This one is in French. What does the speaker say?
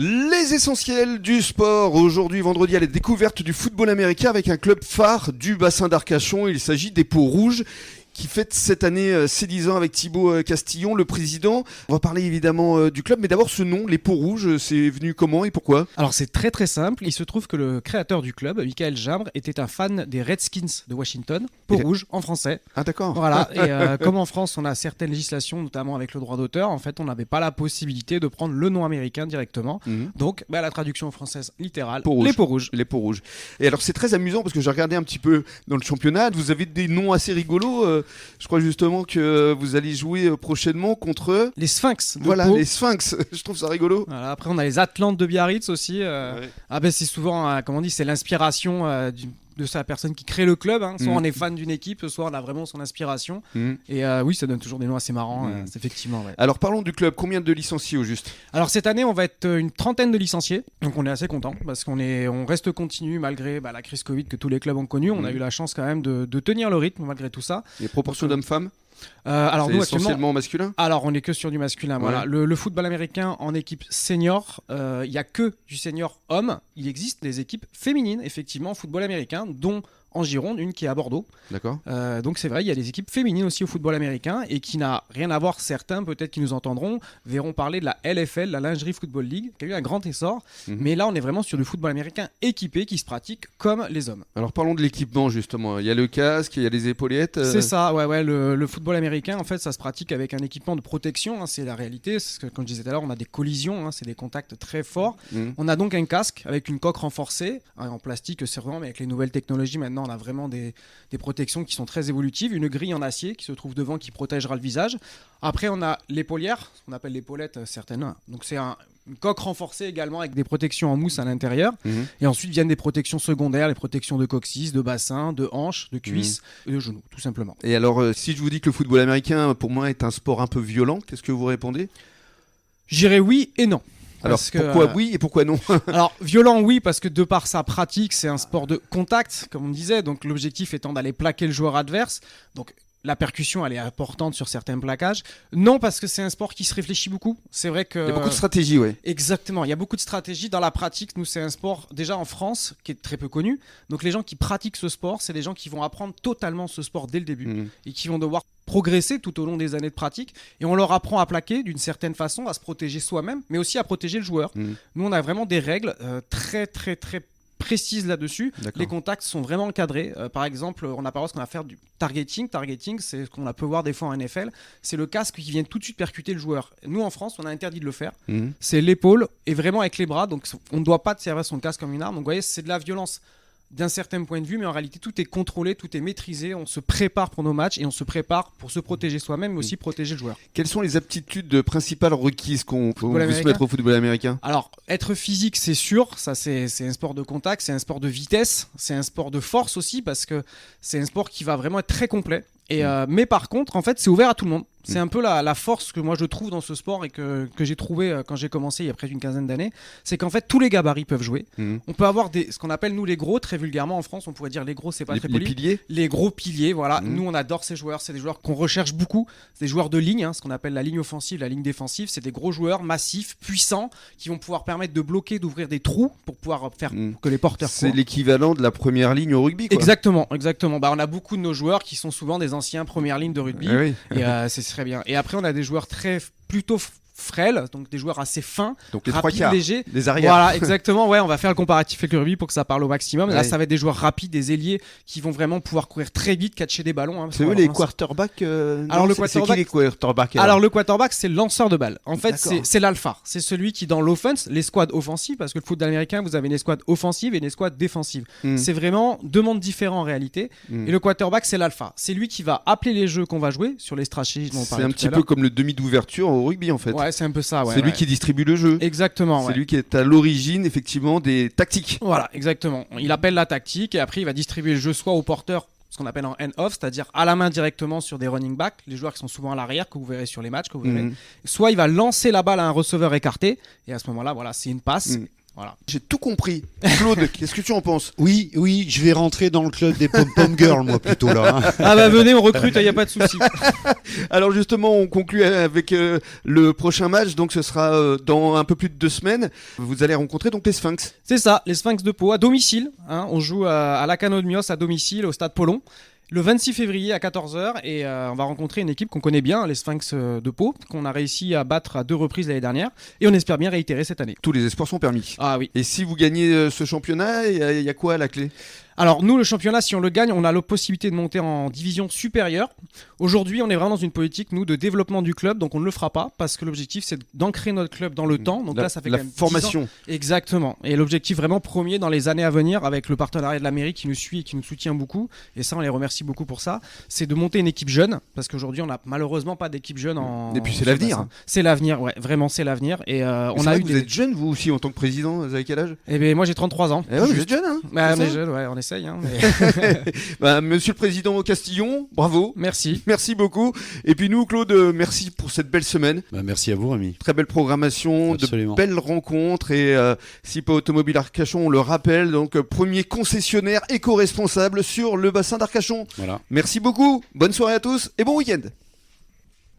Les essentiels du sport. Aujourd'hui, vendredi, à la découverte du football américain avec un club phare du bassin d'Arcachon. Il s'agit des Peaux Rouges qui fête cette année ses 10 ans avec Thibaut Castillon, le président. On va parler évidemment du club, mais d'abord ce nom, les Peaux Rouges, c'est venu comment et pourquoi ? Alors c'est très très simple, il se trouve que le créateur du club, Michael Jambre, était un fan des Redskins de Washington, Peaux Rouges en français. Ah d'accord. Voilà, et comme en France on a certaines législations, notamment avec le droit d'auteur, en fait on n'avait pas la possibilité de prendre le nom américain directement. Donc la traduction française littérale, les Peaux Rouges. Les Peaux Rouges. Et alors c'est très amusant parce que j'ai regardé un petit peu dans le championnat, vous avez des noms assez rigolos. Je crois justement que vous allez jouer prochainement contre... Les Sphinx de Voilà, Pau. les Sphinx. Je trouve ça rigolo. Voilà, après on a les Atlantes de Biarritz aussi. Ouais. Ah ben c'est souvent, comment on dit, c'est l'inspiration de sa personne qui crée le club. Soit on est fan d'une équipe, soit on a vraiment son inspiration. Et oui, ça donne toujours des noms assez marrants, effectivement. Ouais. Alors parlons du club. Combien de licenciés au juste ? Alors cette année, on va être une trentaine de licenciés. Donc on est assez content parce on reste continu malgré la crise Covid que tous les clubs ont connue. On a eu la chance quand même de tenir le rythme malgré tout ça. Les proportions d'hommes-femmes ? Alors c'est nous essentiellement masculin ? Alors on est que sur du masculin. Ouais. Voilà. Le football américain en équipe senior, il y a que du senior homme. Il existe des équipes féminines effectivement en football américain, dont en Gironde, une qui est à Bordeaux. D'accord. Donc c'est vrai, il y a des équipes féminines aussi au football américain et qui n'a rien à voir, certains peut-être qui nous entendront, verront parler de la LFL, la Lingerie Football League, qui a eu un grand essor. Mais là, on est vraiment sur du football américain équipé qui se pratique comme les hommes. Alors parlons de l'équipement justement. Il y a le casque, il y a les épaulettes. C'est ça, ouais. Le football américain, en fait, ça se pratique avec un équipement de protection. C'est la réalité. C'est ce que, comme je disais tout à l'heure, on a des collisions, c'est des contacts très forts. On a donc un casque avec une coque renforcée en plastique, c'est vraiment, mais avec les nouvelles technologies maintenant, on a vraiment des protections qui sont très évolutives. Une grille en acier qui se trouve devant qui protégera le visage. Après, on a l'épaulière, on appelle l'épaulettes certaines. Donc c'est une coque renforcée également avec des protections en mousse à l'intérieur. Et ensuite viennent des protections secondaires, les protections de coccyx, de bassin, de hanches, de cuisses et de genoux, tout simplement. Et alors, si je vous dis que le football américain, pour moi, est un sport un peu violent, qu'est-ce que vous répondez ? J'irais oui et non. Alors pourquoi oui et pourquoi non ? Alors violent oui parce que de par sa pratique c'est un sport de contact comme on disait, donc l'objectif étant d'aller plaquer le joueur adverse, donc la percussion elle est importante sur certains plaquages. Non parce que c'est un sport qui se réfléchit beaucoup, c'est vrai que... Il y a beaucoup de stratégie, ouais. Exactement, il y a beaucoup de stratégie dans la pratique. Nous c'est un sport déjà en France qui est très peu connu, donc les gens qui pratiquent ce sport c'est des gens qui vont apprendre totalement ce sport dès le début et qui vont devoir progresser tout au long des années de pratique, et on leur apprend à plaquer d'une certaine façon, à se protéger soi-même mais aussi à protéger le joueur. Nous on a vraiment des règles très très très précises là-dessus. D'accord. Les contacts sont vraiment encadrés. Par exemple, on n'a pas le droit de faire du targeting. Targeting, c'est ce qu'on peut voir des fois en NFL. C'est le casque qui vient tout de suite percuter le joueur. Nous, en France, on a interdit de le faire. C'est l'épaule et vraiment avec les bras. Donc, on ne doit pas servir son casque comme une arme. Donc, vous voyez, c'est de la violence d'un certain point de vue, mais en réalité tout est contrôlé, tout est maîtrisé, on se prépare pour nos matchs et on se prépare pour se protéger soi-même mais aussi protéger le joueur. Quelles sont les aptitudes principales requises qu'on peut se mettre au football américain ? Alors être physique c'est sûr, ça c'est un sport de contact, c'est un sport de vitesse, c'est un sport de force aussi parce que c'est un sport qui va vraiment être très complet. Mais par contre en fait c'est ouvert à tout le monde. C'est un peu la force que moi je trouve dans ce sport et que j'ai trouvé quand j'ai commencé il y a près d'une quinzaine d'années, c'est qu'en fait tous les gabarits peuvent jouer. On peut avoir ce qu'on appelle nous les gros, très vulgairement en France on pourrait dire les gros, c'est pas très poli. Les piliers. Les gros piliers, voilà. Nous on adore ces joueurs, c'est des joueurs qu'on recherche beaucoup, c'est des joueurs de ligne, ce qu'on appelle la ligne offensive, la ligne défensive, c'est des gros joueurs massifs, puissants, qui vont pouvoir permettre de bloquer, d'ouvrir des trous pour pouvoir faire que les porteurs c'est l'équivalent de la première ligne au rugby, quoi. Exactement. On a beaucoup de nos joueurs qui sont souvent des anciens premières lignes de rugby et c'est très bien. Et après on a des joueurs plutôt frêles, donc des joueurs assez fins, donc les rapides, 3/4, légers. Les arrières. Voilà, exactement. Ouais, on va faire le comparatif avec le rugby pour que ça parle au maximum. Ouais. Là, ça va être des joueurs rapides, des ailiers qui vont vraiment pouvoir courir très vite, catcher des ballons. C'est eux les quarterbacks Alors le quarterback, c'est qui les quarterbacks alors le quarterback, c'est le lanceur de balle. En fait, c'est l'alpha. C'est celui qui dans l'offense, les squads offensives, parce que le football américain, vous avez une escouade offensive et une escouade défensive. C'est vraiment deux mondes différents en réalité. Et le quarterback, c'est l'alpha. C'est lui qui va appeler les jeux qu'on va jouer sur les stratégies dont on parlait. C'est un petit peu comme le demi d'ouverture au rugby en fait. Ouais, c'est un peu ça. Ouais, c'est lui qui distribue le jeu. Exactement. C'est lui qui est à l'origine effectivement des tactiques. Voilà, exactement. Il appelle la tactique et après il va distribuer le jeu soit au porteur, ce qu'on appelle en hand-off, c'est-à-dire à la main directement sur des running backs, les joueurs qui sont souvent à l'arrière que vous verrez sur les matchs, soit il va lancer la balle à un receveur écarté et à ce moment-là, voilà, c'est une passe. Voilà. J'ai tout compris. Claude, qu'est-ce que tu en penses? Oui, je vais rentrer dans le club des pom-pom girls, moi, plutôt là. Hein. Ah bah venez, on recrute, il n'y a pas de souci. Alors justement, on conclut avec le prochain match, donc ce sera dans un peu plus de 2 semaines. Vous allez rencontrer donc les Sphinx. C'est ça, les Sphinx de Pau à domicile. Hein, on joue à Lacano de Mios à domicile au stade Paulon. Le 26 février à 14h et on va rencontrer une équipe qu'on connaît bien, les Sphinx de Pau, qu'on a réussi à battre à 2 reprises l'année dernière et on espère bien réitérer cette année. Tous les espoirs sont permis. Ah oui. Et si vous gagnez ce championnat, il y a quoi à la clé? Alors nous, le championnat, si on le gagne, on a la possibilité de monter en division supérieure. Aujourd'hui, on est vraiment dans une politique, nous, de développement du club, donc on ne le fera pas parce que l'objectif, c'est d'ancrer notre club dans le temps. Donc là, ça fait quand même 10 ans. Formation. Exactement. Et l'objectif vraiment premier dans les années à venir, avec le partenariat de la mairie qui nous suit et qui nous soutient beaucoup, et ça, on les remercie beaucoup pour ça, c'est de monter une équipe jeune, parce qu'aujourd'hui, on n'a malheureusement pas d'équipe jeune en... Et puis c'est l'avenir. C'est l'avenir, ouais, vraiment, c'est l'avenir. Et on a eu vous êtes jeune, vous aussi, en tant que président, vous avez quel âge? Eh bien, moi, j'ai 33 ans. Eh ouais, vous êtes jeune, hein? Bah, on est jeune, ouais, on essaye. Hein, mais... Monsieur le Président Castillon, bravo. Merci. Merci beaucoup. Et puis nous, Claude, merci pour cette belle semaine. Merci à vous, Rémi. Très belle programmation, Absolument. de belles rencontres. Et SIPA Automobile Arcachon, on le rappelle, donc premier concessionnaire éco-responsable sur le bassin d'Arcachon. Voilà. Merci beaucoup. Bonne soirée à tous et bon week-end.